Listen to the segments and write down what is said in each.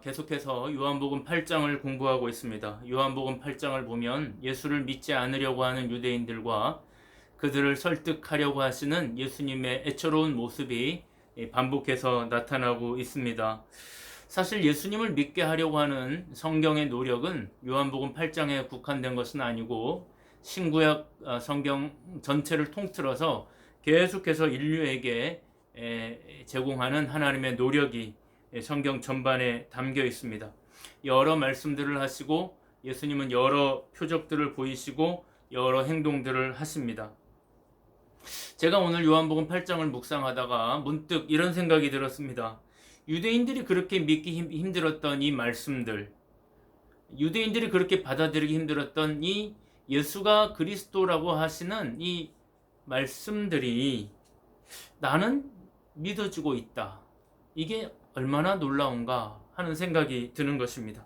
계속해서 요한복음 8장을 공부하고 있습니다. 요한복음 8장을 보면 예수를 믿지 않으려고 하는 유대인들과 그들을 설득하려고 하시는 예수님의 애처로운 모습이 반복해서 나타나고 있습니다. 사실 예수님을 믿게 하려고 하는 성경의 노력은 요한복음 8장에 국한된 것은 아니고 신구약 성경 전체를 통틀어서 계속해서 인류에게 제공하는 하나님의 노력이 성경 전반에 담겨 있습니다. 여러 말씀들을 하시고 예수님은 여러 표적들을 보이시고 여러 행동들을 하십니다. 제가 오늘 요한복음 8장을 묵상하다가 문득 이런 생각이 들었습니다. 유대인들이 그렇게 믿기 힘들었던 이 말씀들, 유대인들이 그렇게 받아들이기 힘들었던 이 예수가 그리스도라고 하시는 이 말씀들이 나는 믿어지고 있다. 이게 얼마나 놀라운가 하는 생각이 드는 것입니다.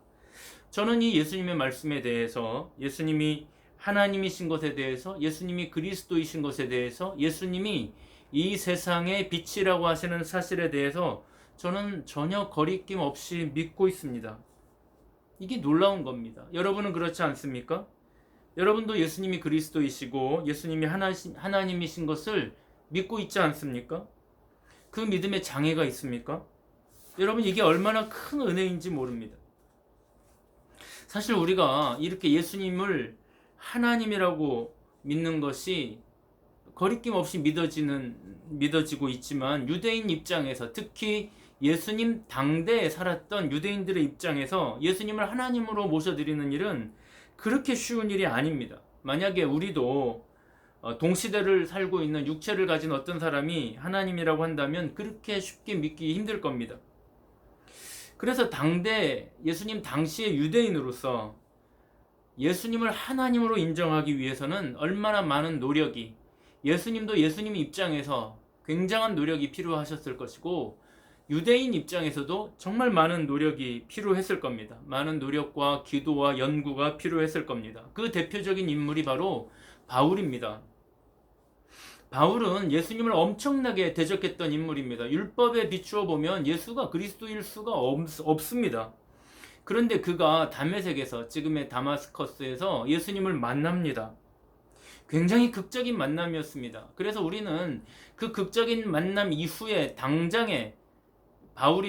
저는 이 예수님의 말씀에 대해서, 예수님이 하나님이신 것에 대해서, 예수님이 그리스도이신 것에 대해서, 예수님이 이 세상의 빛이라고 하시는 사실에 대해서 저는 전혀 거리낌 없이 믿고 있습니다. 이게 놀라운 겁니다. 여러분은 그렇지 않습니까? 여러분도 예수님이 그리스도이시고 예수님이 하나님이신 것을 믿고 있지 않습니까? 그 믿음에 장애가 있습니까? 여러분, 이게 얼마나 큰 은혜인지 모릅니다. 사실 우리가 이렇게 예수님을 하나님이라고 믿는 것이 거리낌 없이 믿어지고 있지만, 유대인 입장에서, 특히 예수님 당대에 살았던 유대인들의 입장에서 예수님을 하나님으로 모셔드리는 일은 그렇게 쉬운 일이 아닙니다. 만약에 우리도 동시대를 살고 있는 육체를 가진 어떤 사람이 하나님이라고 한다면 그렇게 쉽게 믿기 힘들 겁니다. 그래서 당대 예수님 당시의 유대인으로서 예수님을 하나님으로 인정하기 위해서는 얼마나 많은 노력이, 예수님도 예수님 입장에서 굉장한 노력이 필요하셨을 것이고, 유대인 입장에서도 정말 많은 노력이 필요했을 겁니다. 많은 노력과 기도와 연구가 필요했을 겁니다. 그 대표적인 인물이 바로 바울입니다. 바울은 예수님을 엄청나게 대적했던 인물입니다. 율법에 비추어 보면 예수가 그리스도일 수가 없습니다. 그런데 그가 다메섹에서, 지금의 다마스커스에서 예수님을 만납니다. 굉장히 극적인 만남이었습니다. 그래서 우리는 그 극적인 만남 이후에 당장에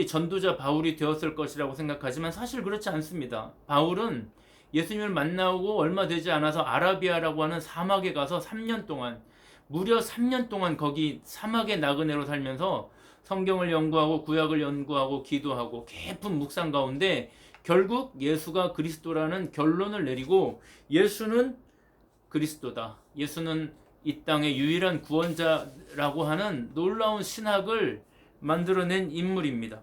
전도자 바울이 되었을 것이라고 생각하지만 사실 그렇지 않습니다. 바울은 예수님을 만나고 얼마 되지 않아서 아라비아라고 하는 사막에 가서 3년 동안, 무려 3년 동안 거기 사막의 나그네로 살면서 성경을 연구하고 구약을 연구하고 기도하고 깊은 묵상 가운데 결국 예수가 그리스도라는 결론을 내리고, 예수는 그리스도다, 예수는 이 땅의 유일한 구원자라고 하는 놀라운 신학을 만들어낸 인물입니다.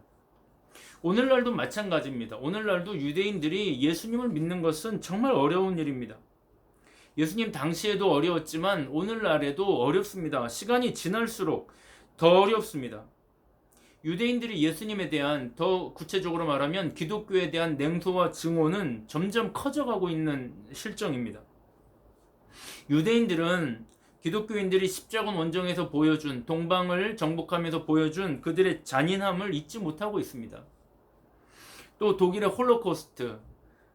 오늘날도 마찬가지입니다. 오늘날도 유대인들이 예수님을 믿는 것은 정말 어려운 일입니다. 예수님 당시에도 어려웠지만 오늘날에도 어렵습니다. 시간이 지날수록 더 어렵습니다. 유대인들이 예수님에 대한, 더 구체적으로 말하면 기독교에 대한 냉소와 증오는 점점 커져가고 있는 실정입니다. 유대인들은 기독교인들이 십자군 원정에서 보여준, 동방을 정복하면서 보여준 그들의 잔인함을 잊지 못하고 있습니다. 또 독일의 홀로코스트,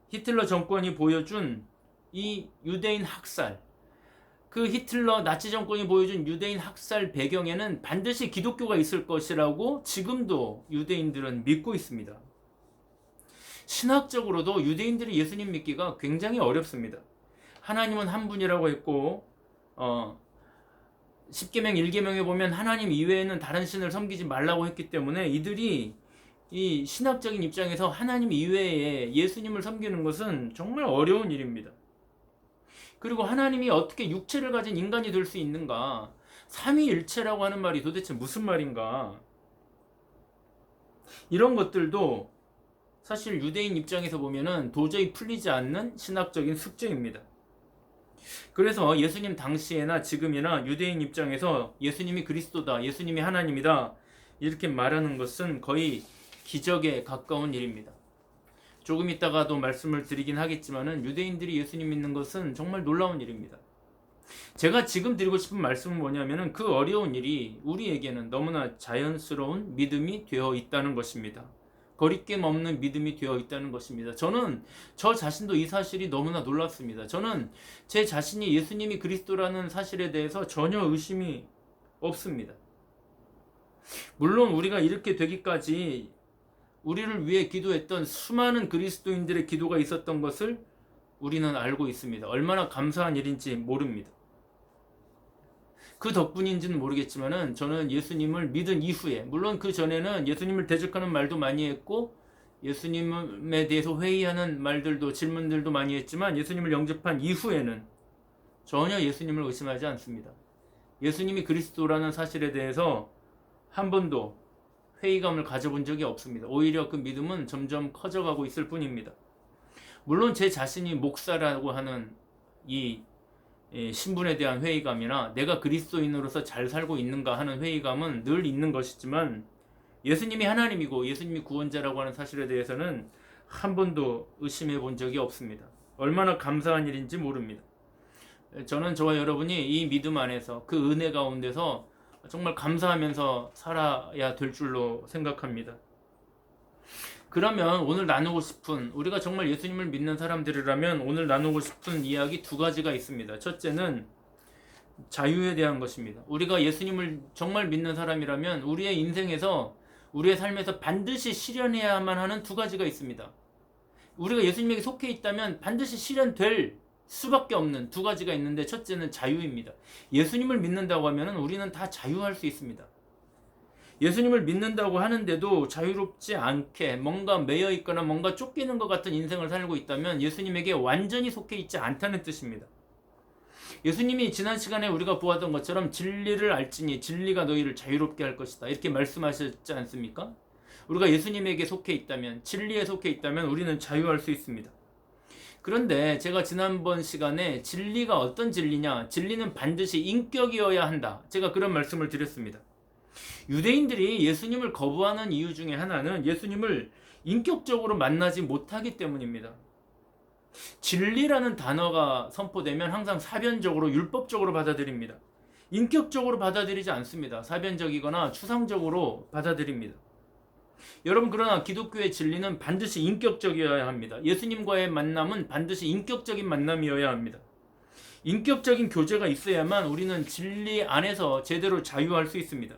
히틀러 정권이 보여준 이 유대인 학살, 그 히틀러 나치 정권이 보여준 유대인 학살 배경에는 반드시 기독교가 있을 것이라고 지금도 유대인들은 믿고 있습니다. 신학적으로도 유대인들이 예수님 믿기가 굉장히 어렵습니다. 하나님은 한 분이라고 했고, 10계명 1계명에 보면 하나님 이외에는 다른 신을 섬기지 말라고 했기 때문에 이들이 이 신학적인 입장에서 하나님 이외에 예수님을 섬기는 것은 정말 어려운 일입니다. 그리고 하나님이 어떻게 육체를 가진 인간이 될 수 있는가? 삼위일체라고 하는 말이 도대체 무슨 말인가? 이런 것들도 사실 유대인 입장에서 보면은 도저히 풀리지 않는 신학적인 숙제입니다. 그래서 예수님 당시에나 지금이나 유대인 입장에서 예수님이 그리스도다, 예수님이 하나님이다, 이렇게 말하는 것은 거의 기적에 가까운 일입니다. 조금 있다가도 말씀을 드리긴 하겠지만은 유대인들이 예수님 믿는 것은 정말 놀라운 일입니다. 제가 지금 드리고 싶은 말씀은 뭐냐면은 그 어려운 일이 우리에게는 너무나 자연스러운 믿음이 되어 있다는 것입니다. 거리낌 없는 믿음이 되어 있다는 것입니다. 저는 저 자신도 이 사실이 너무나 놀랐습니다. 저는 제 자신이 예수님이 그리스도라는 사실에 대해서 전혀 의심이 없습니다. 물론 우리가 이렇게 되기까지 우리를 위해 기도했던 수많은 그리스도인들의 기도가 있었던 것을 우리는 알고 있습니다. 얼마나 감사한 일인지 모릅니다. 그 덕분인지는 모르겠지만은 저는 예수님을 믿은 이후에, 물론 그 전에는 예수님을 대적하는 말도 많이 했고 예수님에 대해서 회의하는 말들도 질문들도 많이 했지만 예수님을 영접한 이후에는 전혀 예수님을 의심하지 않습니다. 예수님이 그리스도라는 사실에 대해서 한 번도 회의감을 가져본 적이 없습니다. 오히려 그 믿음은 점점 커져가고 있을 뿐입니다. 물론 제 자신이 목사라고 하는 이 신분에 대한 회의감이나 내가 그리스도인으로서 잘 살고 있는가 하는 회의감은 늘 있는 것이지만 예수님이 하나님이고 예수님이 구원자라고 하는 사실에 대해서는 한 번도 의심해 본 적이 없습니다. 얼마나 감사한 일인지 모릅니다. 저는 저와 여러분이 이 믿음 안에서 그 은혜 가운데서 정말 감사하면서 살아야 될 줄로 생각합니다. 그러면 오늘 나누고 싶은, 우리가 정말 예수님을 믿는 사람들이라면 오늘 나누고 싶은 이야기 두 가지가 있습니다. 첫째는 자유에 대한 것입니다. 우리가 예수님을 정말 믿는 사람이라면 우리의 인생에서, 우리의 삶에서 반드시 실현해야만 하는 두 가지가 있습니다. 우리가 예수님에게 속해 있다면 반드시 실현될 수밖에 없는 두 가지가 있는데, 첫째는 자유입니다. 예수님을 믿는다고 하면 우리는 다 자유할 수 있습니다. 예수님을 믿는다고 하는데도 자유롭지 않게 뭔가 매여 있거나 뭔가 쫓기는 것 같은 인생을 살고 있다면 예수님에게 완전히 속해 있지 않다는 뜻입니다. 예수님이 지난 시간에 우리가 보았던 것처럼 진리를 알지니 진리가 너희를 자유롭게 할 것이다, 이렇게 말씀하셨지 않습니까? 우리가 예수님에게 속해 있다면, 진리에 속해 있다면 우리는 자유할 수 있습니다. 그런데 제가 지난번 시간에 진리가 어떤 진리냐, 진리는 반드시 인격이어야 한다, 제가 그런 말씀을 드렸습니다. 유대인들이 예수님을 거부하는 이유 중에 하나는 예수님을 인격적으로 만나지 못하기 때문입니다. 진리라는 단어가 선포되면 항상 사변적으로, 율법적으로 받아들입니다. 인격적으로 받아들이지 않습니다. 사변적이거나 추상적으로 받아들입니다. 여러분, 그러나 기독교의 진리는 반드시 인격적이어야 합니다. 예수님과의 만남은 반드시 인격적인 만남이어야 합니다. 인격적인 교제가 있어야만 우리는 진리 안에서 제대로 자유할 수 있습니다.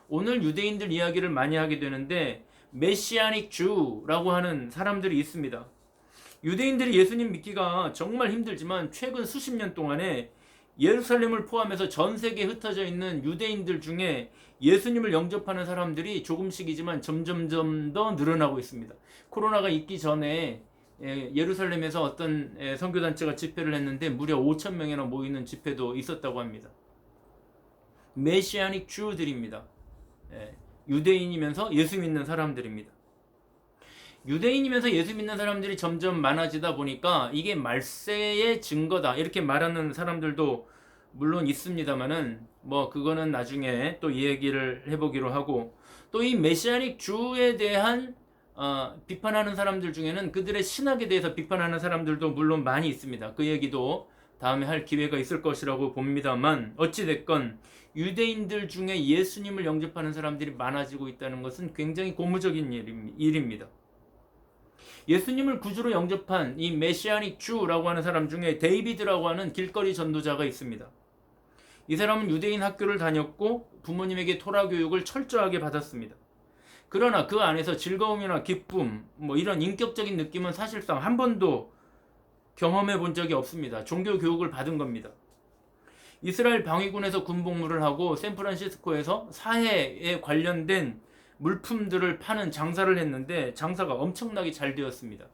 오늘 유대인들 이야기를 많이 하게 되는데 메시아닉 주라고 하는 사람들이 있습니다. 유대인들이 예수님 믿기가 정말 힘들지만 최근 수십 년 동안에 예루살렘을 포함해서 전 세계에 흩어져 있는 유대인들 중에 예수님을 영접하는 사람들이 조금씩이지만 점점점 더 늘어나고 있습니다. 코로나가 있기 전에 예루살렘에서 어떤 선교단체가 집회를 했는데 무려 5,000명이나 모이는 집회도 있었다고 합니다. 메시아닉 주들입니다. 유대인이면서 예수 믿는 사람들입니다. 유대인이면서 예수 믿는 사람들이 점점 많아지다 보니까 이게 말세의 증거다, 이렇게 말하는 사람들도 물론 있습니다만은 그거는 나중에 또 이 얘기를 해보기로 하고, 또 이 메시아닉 주에 대한 비판하는 사람들 중에는 그들의 신학에 대해서 비판하는 사람들도 물론 많이 있습니다. 그 얘기도 다음에 할 기회가 있을 것이라고 봅니다만, 어찌됐건 유대인들 중에 예수님을 영접하는 사람들이 많아지고 있다는 것은 굉장히 고무적인 일입니다. 예수님을 구주로 영접한 이 메시아닉 주라고 하는 사람 중에 데이비드라고 하는 길거리 전도자가 있습니다. 이 사람은 유대인 학교를 다녔고 부모님에게 토라 교육을 철저하게 받았습니다. 그러나 그 안에서 즐거움이나 기쁨, 이런 인격적인 느낌은 사실상 한 번도 경험해 본 적이 없습니다. 종교 교육을 받은 겁니다. 이스라엘 방위군에서 군복무를 하고 샌프란시스코에서 사회에 관련된 물품들을 파는 장사를 했는데 장사가 엄청나게 잘 되었습니다.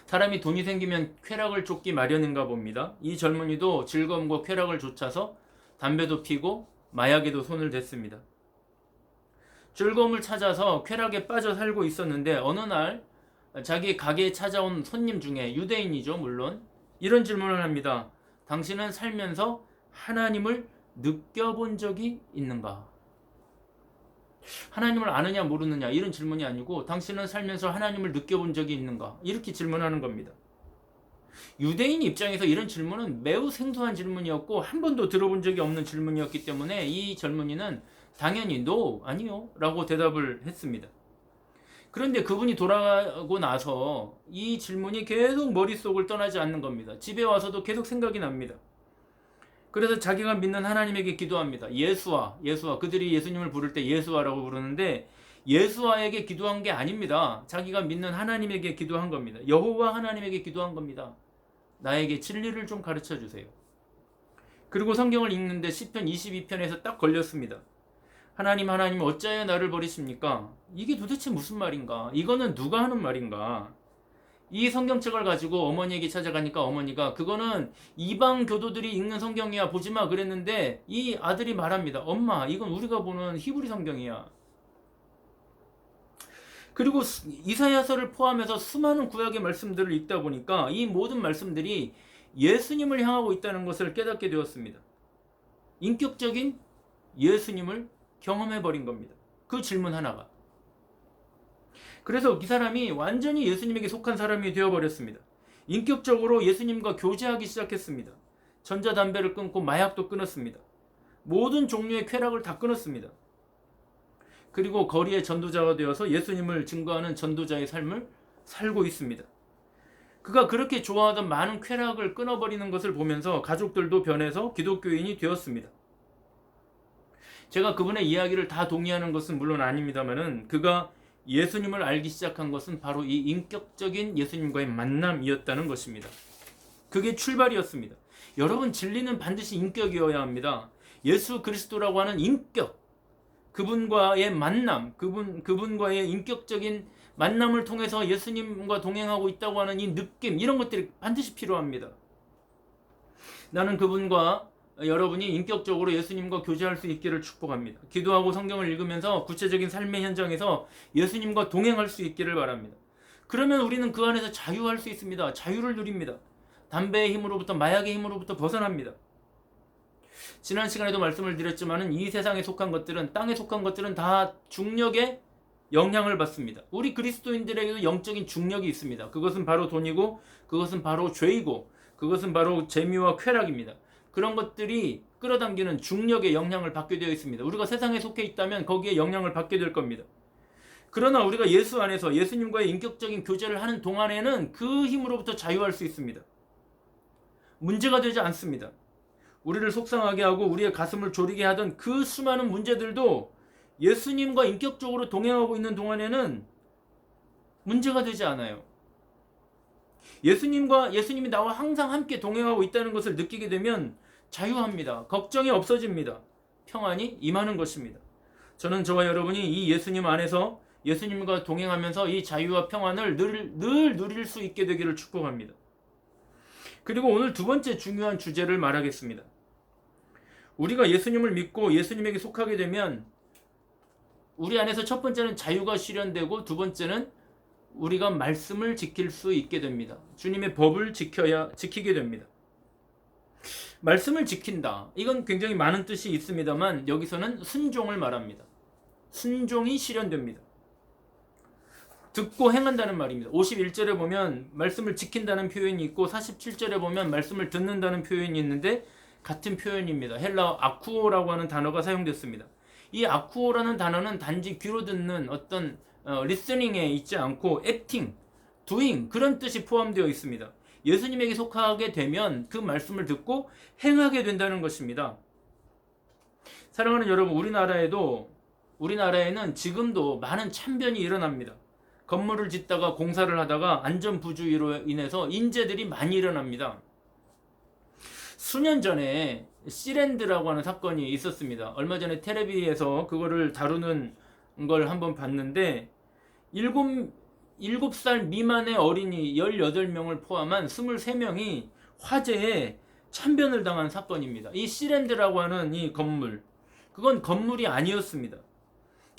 사람이 돈이 생기면 쾌락을 쫓기 마련인가 봅니다. 이 젊은이도 즐거움과 쾌락을 좇아서 담배도 피고 마약에도 손을 댔습니다. 즐거움을 찾아서 쾌락에 빠져 살고 있었는데 어느 날 자기 가게에 찾아온 손님 중에, 유대인이죠 물론, 이런 질문을 합니다. 당신은 살면서 하나님을 느껴본 적이 있는가? 하나님을 아느냐 모르느냐 이런 질문이 아니고 당신은 살면서 하나님을 느껴본 적이 있는가? 이렇게 질문하는 겁니다. 유대인 입장에서 이런 질문은 매우 생소한 질문이었고 한 번도 들어본 적이 없는 질문이었기 때문에 이 젊은이는 당연히 No, 아니요 라고 대답을 했습니다. 그런데 그분이 돌아가고 나서 이 질문이 계속 머릿속을 떠나지 않는 겁니다. 집에 와서도 계속 생각이 납니다. 그래서 자기가 믿는 하나님에게 기도합니다. 예수와 그들이 예수님을 부를 때 예수와라고 부르는데 예수와에게 기도한 게 아닙니다. 자기가 믿는 하나님에게 기도한 겁니다. 여호와 하나님에게 기도한 겁니다. 나에게 진리를 좀 가르쳐 주세요. 그리고 성경을 읽는데 시편 22편에서 딱 걸렸습니다. 하나님 어찌하여 나를 버리십니까? 이게 도대체 무슨 말인가? 이거는 누가 하는 말인가? 이 성경책을 가지고 어머니에게 찾아가니까 어머니가 그거는 이방 교도들이 읽는 성경이야, 보지마 그랬는데 이 아들이 말합니다. 엄마, 이건 우리가 보는 히브리 성경이야. 그리고 이사야서를 포함해서 수많은 구약의 말씀들을 읽다 보니까 이 모든 말씀들이 예수님을 향하고 있다는 것을 깨닫게 되었습니다. 인격적인 예수님을 경험해버린 겁니다. 그 질문 하나가. 그래서 이 사람이 완전히 예수님에게 속한 사람이 되어버렸습니다. 인격적으로 예수님과 교제하기 시작했습니다. 전자담배를 끊고 마약도 끊었습니다. 모든 종류의 쾌락을 다 끊었습니다. 그리고 거리의 전도자가 되어서 예수님을 증거하는 전도자의 삶을 살고 있습니다. 그가 그렇게 좋아하던 많은 쾌락을 끊어버리는 것을 보면서 가족들도 변해서 기독교인이 되었습니다. 제가 그분의 이야기를 다 동의하는 것은 물론 아닙니다만은 그가 예수님을 알기 시작한 것은 바로 이 인격적인 예수님과의 만남이었다는 것입니다. 그게 출발이었습니다. 여러분, 진리는 반드시 인격이어야 합니다. 예수 그리스도라고 하는 인격, 그분과의 만남, 그분과의 인격적인 만남을 통해서 예수님과 동행하고 있다고 하는 이 느낌, 이런 것들이 반드시 필요합니다. 나는 그분과 여러분이 인격적으로 예수님과 교제할 수 있기를 축복합니다. 기도하고 성경을 읽으면서 구체적인 삶의 현장에서 예수님과 동행할 수 있기를 바랍니다. 그러면 우리는 그 안에서 자유할 수 있습니다. 자유를 누립니다. 담배의 힘으로부터, 마약의 힘으로부터 벗어납니다. 지난 시간에도 말씀을 드렸지만 이 세상에 속한 것들은, 땅에 속한 것들은 다 중력의 영향을 받습니다. 우리 그리스도인들에게도 영적인 중력이 있습니다. 그것은 바로 돈이고, 그것은 바로 죄이고, 그것은 바로 재미와 쾌락입니다. 그런 것들이 끌어당기는 중력의 영향을 받게 되어 있습니다. 우리가 세상에 속해 있다면 거기에 영향을 받게 될 겁니다. 그러나 우리가 예수 안에서 예수님과의 인격적인 교제를 하는 동안에는 그 힘으로부터 자유할 수 있습니다. 문제가 되지 않습니다. 우리를 속상하게 하고 우리의 가슴을 졸이게 하던 그 수많은 문제들도 예수님과 인격적으로 동행하고 있는 동안에는 문제가 되지 않아요. 예수님이 나와 항상 함께 동행하고 있다는 것을 느끼게 되면 자유합니다. 걱정이 없어집니다. 평안이 임하는 것입니다. 저는 저와 여러분이 이 예수님 안에서 예수님과 동행하면서 이 자유와 평안을 늘 누릴 수 있게 되기를 축복합니다. 그리고 오늘 두 번째 중요한 주제를 말하겠습니다. 우리가 예수님을 믿고 예수님에게 속하게 되면 우리 안에서 첫 번째는 자유가 실현되고 두 번째는 우리가 말씀을 지킬 수 있게 됩니다. 주님의 법을 지키게 됩니다. 말씀을 지킨다. 이건 굉장히 많은 뜻이 있습니다만 여기서는 순종을 말합니다. 순종이 실현됩니다. 듣고 행한다는 말입니다. 51절에 보면 말씀을 지킨다는 표현이 있고 47절에 보면 말씀을 듣는다는 표현이 있는데 같은 표현입니다. 헬라어 아쿠오라고 하는 단어가 사용됐습니다. 이 아쿠오라는 단어는 단지 귀로 듣는 어떤 리스닝에 있지 않고 액팅, doing 그런 뜻이 포함되어 있습니다. 예수님에게 속하게 되면 그 말씀을 듣고 행하게 된다는 것입니다. 사랑하는 여러분, 우리나라에는 지금도 많은 참변이 일어납니다. 건물을 짓다가 공사를 하다가 안전부주의로 인해서 인재들이 많이 일어납니다. 수년 전에 시랜드라고 하는 사건이 있었습니다. 얼마 전에 텔레비에서 그거를 다루는 걸 한번 봤는데 7살 미만의 어린이 18명을 포함한 23명이 화재에 참변을 당한 사건입니다. 이 시랜드라고 하는 이 건물, 그건 건물이 아니었습니다.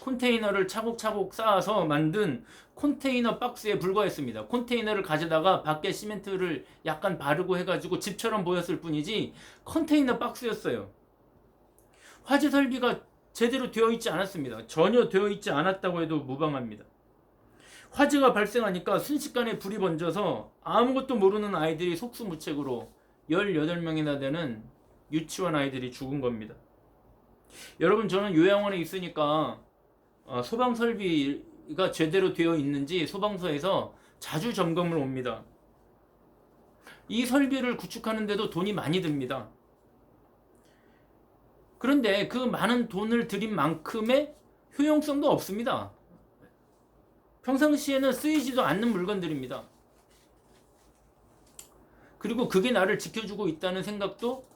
컨테이너를 차곡차곡 쌓아서 만든 컨테이너 박스에 불과했습니다. 컨테이너를 가져다가 밖에 시멘트를 약간 바르고 해가지고 집처럼 보였을 뿐이지 컨테이너 박스였어요. 화재 설비가 제대로 되어 있지 않았습니다. 전혀 되어 있지 않았다고 해도 무방합니다. 화재가 발생하니까 순식간에 불이 번져서 아무것도 모르는 아이들이 속수무책으로 18명이나 되는 유치원 아이들이 죽은 겁니다. 여러분, 저는 요양원에 있으니까 소방설비 설비가 제대로 되어 있는지 소방서에서 자주 점검을 옵니다. 이 설비를 구축하는데도 돈이 많이 듭니다. 그런데 그 많은 돈을 들인 만큼의 효용성도 없습니다. 평상시에는 쓰이지도 않는 물건들입니다. 그리고 그게 나를 지켜주고 있다는 생각도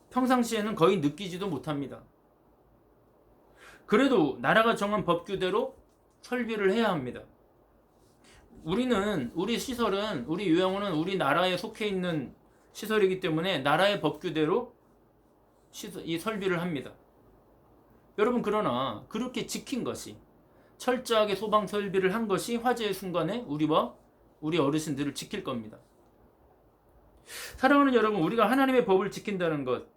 평상시에는 거의 느끼지도 못합니다. 그래도 나라가 정한 법규대로 설비를 해야 합니다. 우리 시설은, 우리 요양원은 우리나라에 속해 있는 시설이기 때문에 나라의 법규대로 이 설비를 합니다. 여러분, 그러나 그렇게 지킨 것이, 철저하게 소방 설비를 한 것이 화재의 순간에 우리와 우리 어르신들을 지킬 겁니다. 사랑하는 여러분, 우리가 하나님의 법을 지킨다는 것,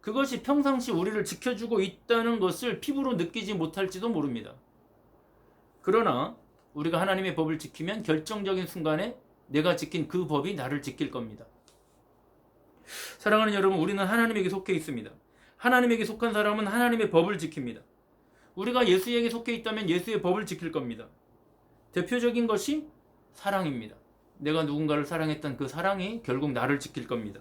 그것이 평상시 우리를 지켜주고 있다는 것을 피부로 느끼지 못할지도 모릅니다. 그러나 우리가 하나님의 법을 지키면 결정적인 순간에 내가 지킨 그 법이 나를 지킬 겁니다. 사랑하는 여러분, 우리는 하나님에게 속해 있습니다. 하나님에게 속한 사람은 하나님의 법을 지킵니다. 우리가 예수에게 속해 있다면 예수의 법을 지킬 겁니다. 대표적인 것이 사랑입니다. 내가 누군가를 사랑했던 그 사랑이 결국 나를 지킬 겁니다.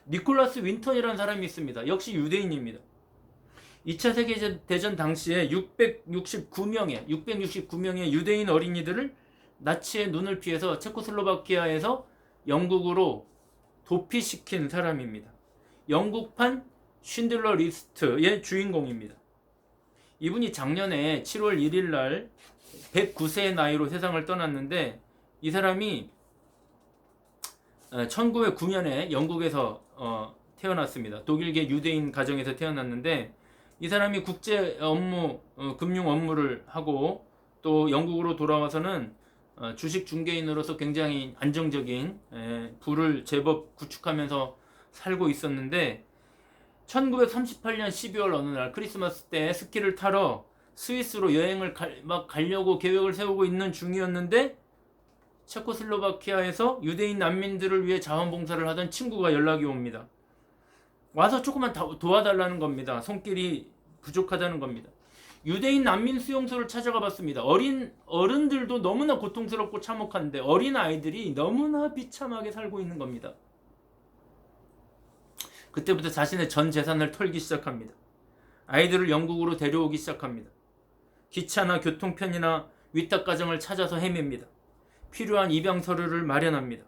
니콜라스 윈턴이라는 사람이 있습니다. 역시 유대인입니다. 2차 세계대전 당시에 669명의 유대인 어린이들을 나치의 눈을 피해서 체코슬로바키아에서 영국으로 도피시킨 사람입니다. 영국판 쉰들러 리스트의 주인공입니다. 이분이 작년에 7월 1일 날 109세의 나이로 세상을 떠났는데, 이 사람이 1909년에 영국에서 태어났습니다. 독일계 유대인 가정에서 태어났는데, 이 사람이 국제 업무, 금융 업무를 하고 또 영국으로 돌아와서는 주식 중개인으로서 굉장히 안정적인 부를 제법 구축하면서 살고 있었는데, 1938년 12월 어느 날 크리스마스 때 스키를 타러 스위스로 여행을 가려고 계획을 세우고 있는 중이었는데, 체코슬로바키아에서 유대인 난민들을 위해 자원봉사를 하던 친구가 연락이 옵니다. 와서 조금만 도와달라는 겁니다. 손길이 부족하다는 겁니다. 유대인 난민 수용소를 찾아가 봤습니다. 어른들도 너무나 고통스럽고 참혹한데 어린 아이들이 너무나 비참하게 살고 있는 겁니다. 그때부터 자신의 전 재산을 털기 시작합니다. 아이들을 영국으로 데려오기 시작합니다. 기차나 교통편이나 위탁가정을 찾아서 헤맵니다. 필요한 입양 서류를 마련합니다.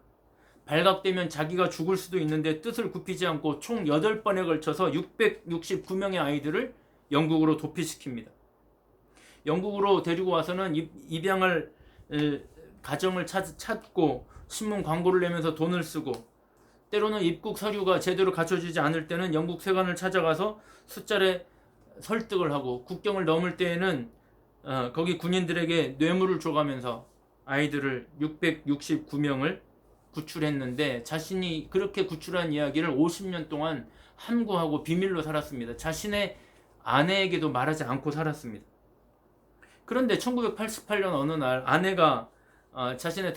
발각되면 자기가 죽을 수도 있는데 뜻을 굽히지 않고 총 8번에 걸쳐서 669명의 아이들을 영국으로 도피시킵니다. 영국으로 데리고 와서는 입양할 가정을 찾고 신문 광고를 내면서 돈을 쓰고, 때로는 입국 서류가 제대로 갖춰지지 않을 때는 영국 세관을 찾아가서 숫자에 설득을 하고, 국경을 넘을 때에는 거기 군인들에게 뇌물을 줘가면서 아이들을 669명을 구출했는데, 자신이 그렇게 구출한 이야기를 50년 동안 함구하고 비밀로 살았습니다. 자신의 아내에게도 말하지 않고 살았습니다. 그런데 1988년 어느 날 아내가 자신의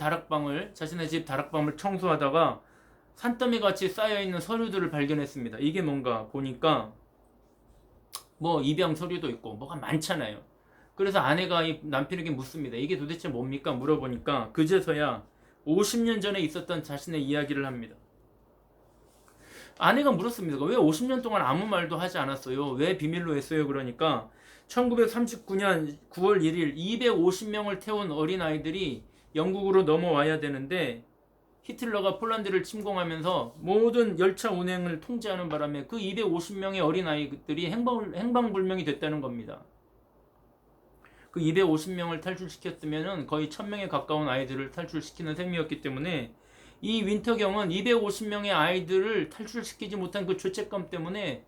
집 다락방을 청소하다가 산더미 같이 쌓여있는 서류들을 발견했습니다. 이게 뭔가 보니까 뭐 입양 서류도 있고 뭐가 많잖아요. 그래서 아내가 남편에게 묻습니다. 이게 도대체 뭡니까? 물어보니까 그제서야 50년 전에 있었던 자신의 이야기를 합니다. 아내가 물었습니다. 왜 50년 동안 아무 말도 하지 않았어요? 왜 비밀로 했어요? 그러니까 1939년 9월 1일 250명을 태운 어린아이들이 영국으로 넘어와야 되는데, 히틀러가 폴란드를 침공하면서 모든 열차 운행을 통제하는 바람에 그 250명의 어린아이들이 행방불명이 됐다는 겁니다. 그 250명을 탈출시켰으면 거의 1000명에 가까운 아이들을 탈출시키는 셈이었기 때문에, 이 윈터경은 250명의 아이들을 탈출시키지 못한 그 죄책감 때문에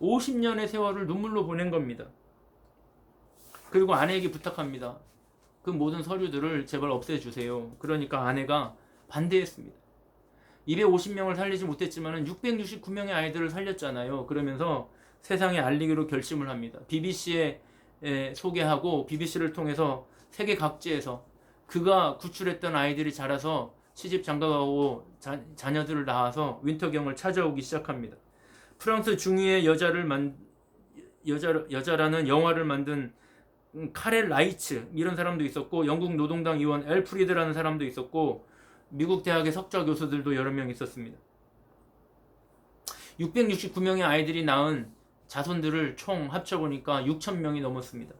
50년의 세월을 눈물로 보낸 겁니다. 그리고 아내에게 부탁합니다. 그 모든 서류들을 제발 없애주세요. 그러니까 아내가 반대했습니다. 250명을 살리지 못했지만 669명의 아이들을 살렸잖아요. 그러면서 세상에 알리기로 결심을 합니다. BBC에 소개하고 BBC를 통해서 세계 각지에서 그가 구출했던 아이들이 자라서 시집 장가가고 자녀들을 낳아서 윈터경을 찾아오기 시작합니다. 프랑스 중위의 여자라는 영화를 만든 카렐 라이츠 이런 사람도 있었고, 영국 노동당 의원 엘프리드라는 사람도 있었고, 미국 대학의 석좌 교수들도 여러 명 있었습니다. 669명의 아이들이 낳은 자손들을 총 합쳐보니까 6,000명이 넘었습니다.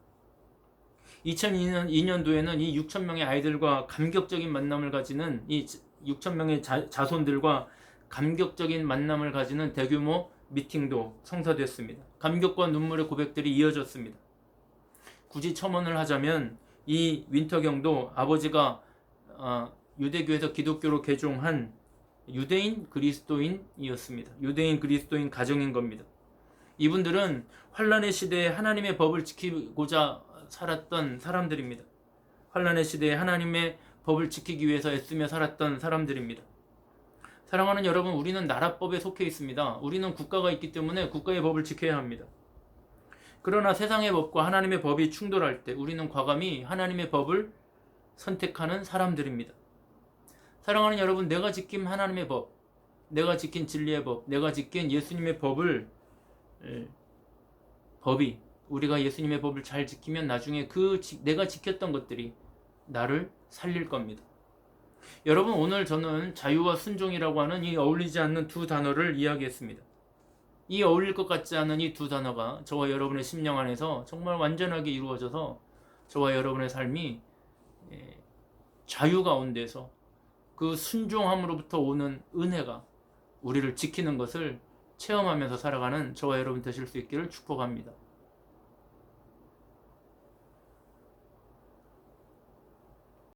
2002년도에는 이 6,000명의 아이들과 감격적인 만남을 가지는 이 6,000명의 자손들과 감격적인 만남을 가지는 대규모 미팅도 성사됐습니다. 감격과 눈물의 고백들이 이어졌습니다. 굳이 첨언을 하자면 이 윈터경도 아버지가 유대교에서 기독교로 개종한 유대인 그리스도인이었습니다. 유대인 그리스도인 가정인 겁니다. 이분들은 환란의 시대에 하나님의 법을 지키고자 살았던 사람들입니다. 환란의 시대에 하나님의 법을 지키기 위해서 애쓰며 살았던 사람들입니다. 사랑하는 여러분, 우리는 나라법에 속해 있습니다. 우리는 국가가 있기 때문에 국가의 법을 지켜야 합니다. 그러나 세상의 법과 하나님의 법이 충돌할 때 우리는 과감히 하나님의 법을 선택하는 사람들입니다. 사랑하는 여러분, 내가 지킨 하나님의 법, 내가 지킨 진리의 법, 내가 지킨 예수님의 법이 우리가 예수님의 법을 잘 지키면 나중에 내가 지켰던 것들이 나를 살릴 겁니다. 여러분, 오늘 저는 자유와 순종이라고 하는 이 어울리지 않는 두 단어를 이야기했습니다. 이 어울릴 것 같지 않은 이 두 단어가 저와 여러분의 심령 안에서 정말 완전하게 이루어져서 저와 여러분의 삶이 자유 가운데서 그 순종함으로부터 오는 은혜가 우리를 지키는 것을 체험하면서 살아가는 저와 여러분 되실 수 있기를 축복합니다.